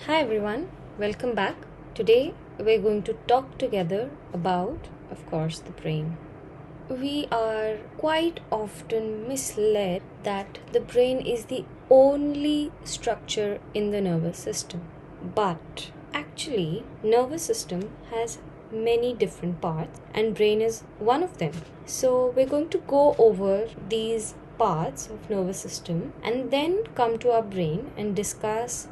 Hi everyone, welcome back. Today we're going to talk together about, of course, the brain. We are quite often misled that the brain is the only structure in the nervous system. But actually, nervous system has many different parts and brain is one of them. So we're going to go over these parts of nervous system and then come to our brain and discuss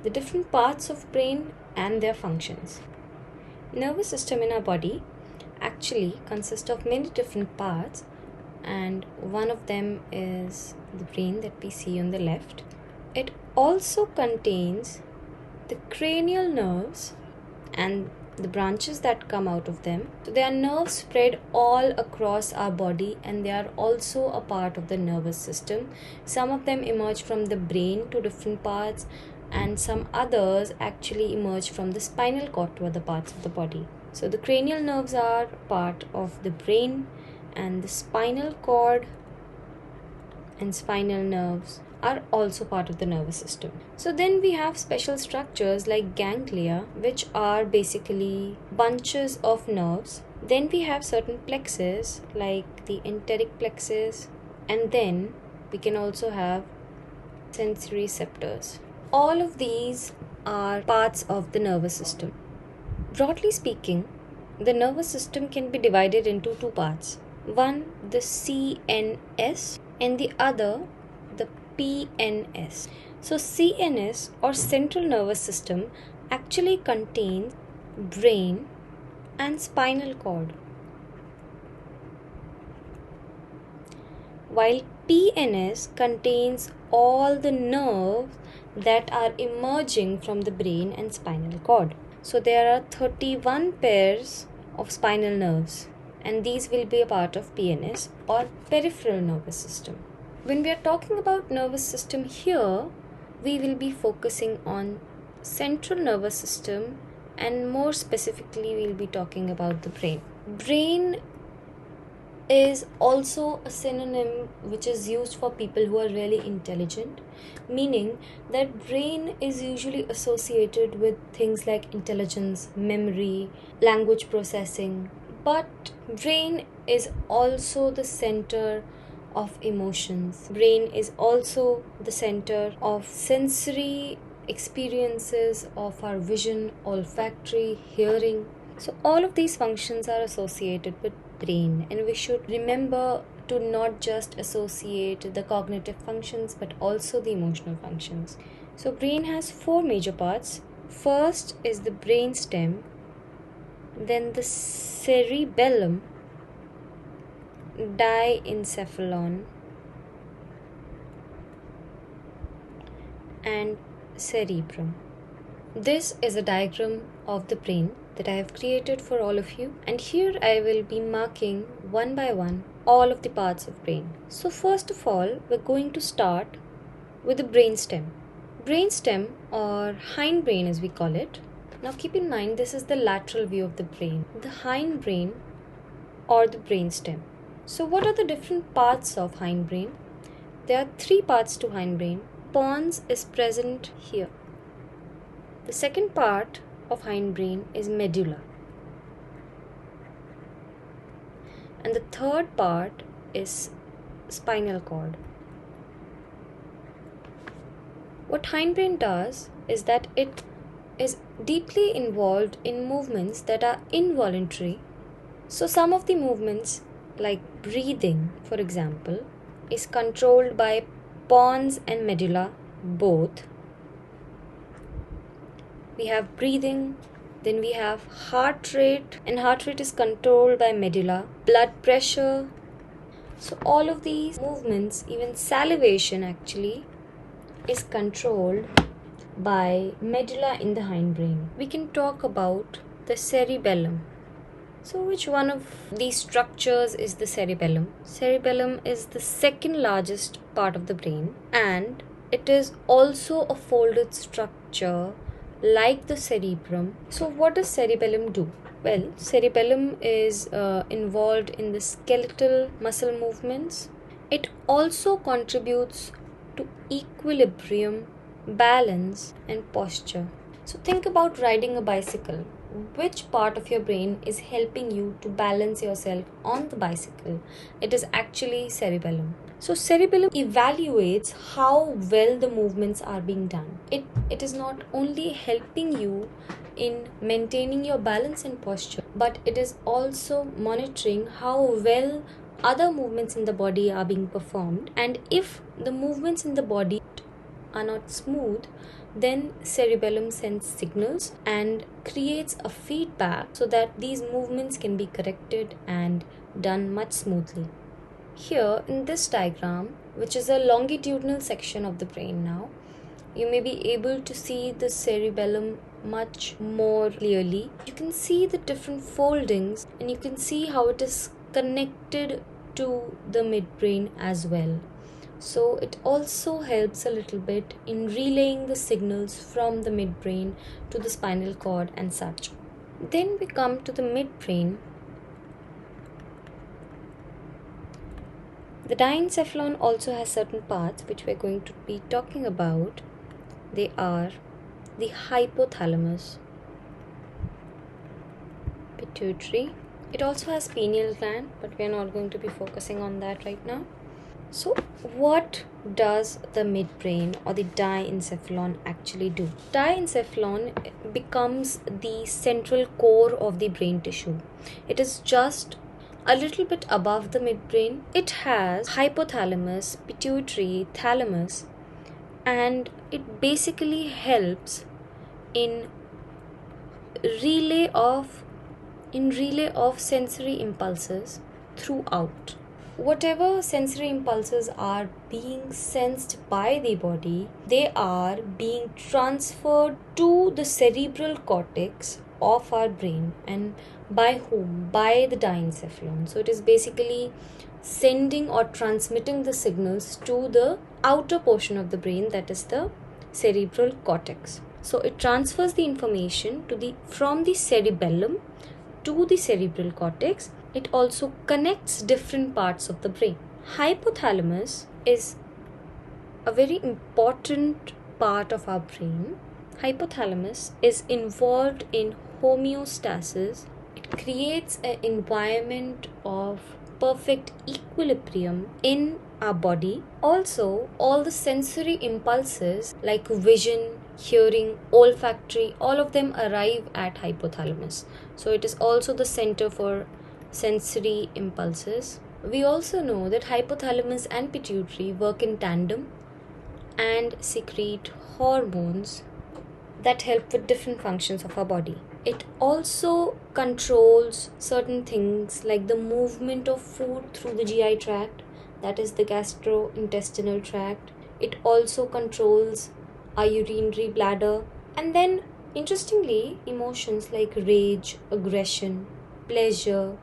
the different parts of brain and their functions. Nervous system in our body actually consists of many different parts, and one of them is the brain that we see on the left. It also contains the cranial nerves and the branches that come out of them. So they are nerves spread all across our body and they are also a part of the nervous system. Some of them emerge from the brain to different parts, and some others actually emerge from the spinal cord to other parts of the body. So the cranial nerves are part of the brain, and the spinal cord and spinal nerves are also part of the nervous system. So then we have special structures like ganglia, which are basically bunches of nerves. Then we have certain plexes like the enteric plexus, and then we can also have sensory receptors. All of these are parts of the nervous system. Broadly speaking, the nervous system can be divided into two parts. One, the CNS, and the other, the PNS. So CNS or central nervous system actually contains brain and spinal cord, while PNS contains all the nerves that are emerging from the brain and spinal cord. So there are 31 pairs of spinal nerves, and these will be a part of PNS or peripheral nervous system. When we are talking about nervous system here, we will be focusing on central nervous system, and more specifically we'll be talking about the brain. Brain is also a synonym which is used for people who are really intelligent, meaning that brain is usually associated with things like intelligence, memory, language processing. But brain is also the center of emotions. Brain is also the center of sensory experiences of our vision, olfactory, hearing. So all of these functions are associated with brain, and we should remember to not just associate the cognitive functions but also the emotional functions. So brain has four major parts. First is the brain stem, then the cerebellum, diencephalon, and cerebrum. This is a diagram of the brain that I have created for all of you, and here I will be marking one by one all of the parts of brain. So first of all, we're going to start with the brain stem. Brain stem, or hindbrain as we call it. Now keep in mind, this is the lateral view of the brain, the hindbrain or the brain stem. So what are the different parts of hindbrain? There are three parts to hindbrain. Pons is present here. The second part of hindbrain is medulla, and the third part is spinal cord. What hindbrain does is that it is deeply involved in movements that are involuntary. So some of the movements, like breathing for example, is controlled by pons and medulla both. We have breathing, then we have heart rate, and heart rate is controlled by medulla, blood pressure. So all of these movements, even salivation actually, is controlled by medulla in the hindbrain. We can talk about the cerebellum. So which one of these structures is the cerebellum? Cerebellum is the second largest part of the brain, and it is also a folded structure like the cerebrum. So what does cerebellum do? Well, cerebellum is involved in the skeletal muscle movements. It also contributes to equilibrium, balance, and posture. So think about riding a bicycle. Which part of your brain is helping you to balance yourself on the bicycle? It is actually cerebellum. So cerebellum evaluates how well the movements are being done. It is not only helping you in maintaining your balance and posture, but it is also monitoring how well other movements in the body are being performed. And if the movements in the body are not smooth, then cerebellum sends signals and creates a feedback so that these movements can be corrected and done much smoothly. Here in this diagram, which is a longitudinal section of the brain now, you may be able to see the cerebellum much more clearly. You can see the different foldings and you can see how it is connected to the midbrain as well. So it also helps a little bit in relaying the signals from the midbrain to the spinal cord and such. Then we come to the midbrain. The diencephalon also has certain parts which we're going to be talking about. They are the hypothalamus, pituitary. It also has pineal gland, but we're not going to be focusing on that right now. So what does the midbrain or the diencephalon actually do? Diencephalon becomes the central core of the brain tissue. It is just a little bit above the midbrain. It has hypothalamus, pituitary, thalamus, and it basically helps in relay of sensory impulses throughout. Whatever sensory impulses are being sensed by the body, they are being transferred to the cerebral cortex of our brain. And by whom? By the diencephalon. So it is basically sending or transmitting the signals to the outer portion of the brain, that is the cerebral cortex. So it transfers the information from the cerebellum to the cerebral cortex. It also connects different parts of the brain. Hypothalamus is a very important part of our brain. Hypothalamus is involved in homeostasis. It creates an environment of perfect equilibrium in our body. Also, all the sensory impulses like vision, hearing, olfactory, all of them arrive at hypothalamus. So it is also the center for sensory impulses. We also know that hypothalamus and pituitary work in tandem and secrete hormones that help with different functions of our body. It also controls certain things like the movement of food through the GI tract, that is the gastrointestinal tract. It also controls our urinary bladder. And then interestingly, emotions like rage, aggression, pleasure,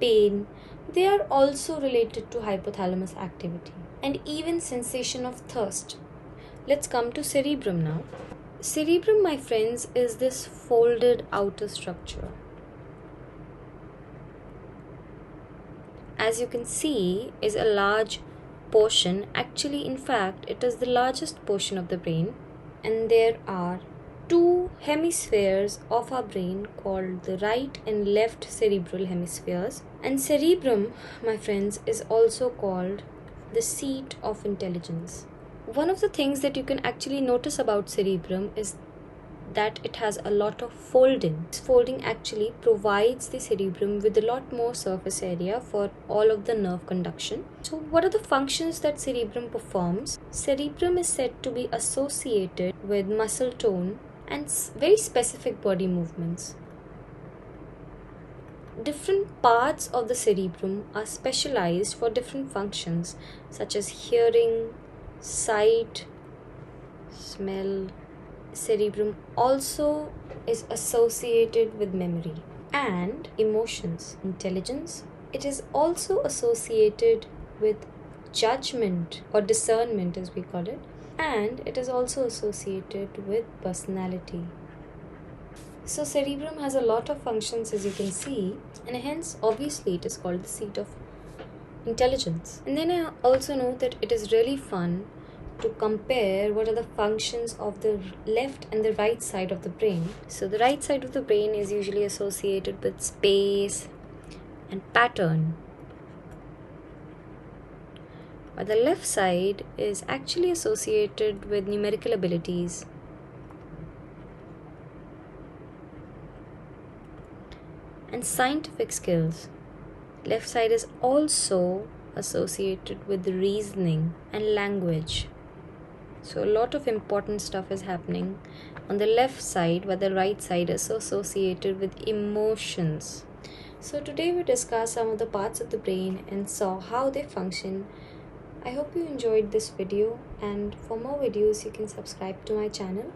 pain, they are also related to hypothalamus activity, and even sensation of thirst. Let's come to cerebrum now. Cerebrum, my friends, is this folded outer structure. As you can see, is a large portion. Actually, in fact, it is the largest portion of the brain, and there are two hemispheres of our brain called the right and left cerebral hemispheres. And cerebrum, my friends, is also called the seat of intelligence. One of the things that you can actually notice about cerebrum is that it has a lot of folding. This folding actually provides the cerebrum with a lot more surface area for all of the nerve conduction. So what are the functions that cerebrum performs? Cerebrum is said to be associated with muscle tone and very specific body movements. Different parts of the cerebrum are specialized for different functions such as hearing, sight, smell. Cerebrum also is associated with memory and emotions, intelligence. It is also associated with judgment or discernment, as we call it, and it is also associated with personality. So cerebrum has a lot of functions, as you can see, and hence obviously it is called the seat of intelligence. And then I also know that it is really fun to compare what are the functions of the left and the right side of the brain. So the right side of the brain is usually associated with space and pattern, but the left side is actually associated with numerical abilities and scientific skills. Left side is also associated with reasoning and language. So a lot of important stuff is happening on the left side, while the right side is associated with emotions. So today we discussed some of the parts of the brain and saw how they function. I hope you enjoyed this video, and for more videos you can subscribe to my channel,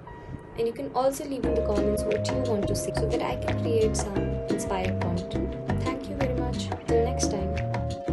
and you can also leave in the comments what you want to see so that I can create some inspired content. Thank you very much. Till next time.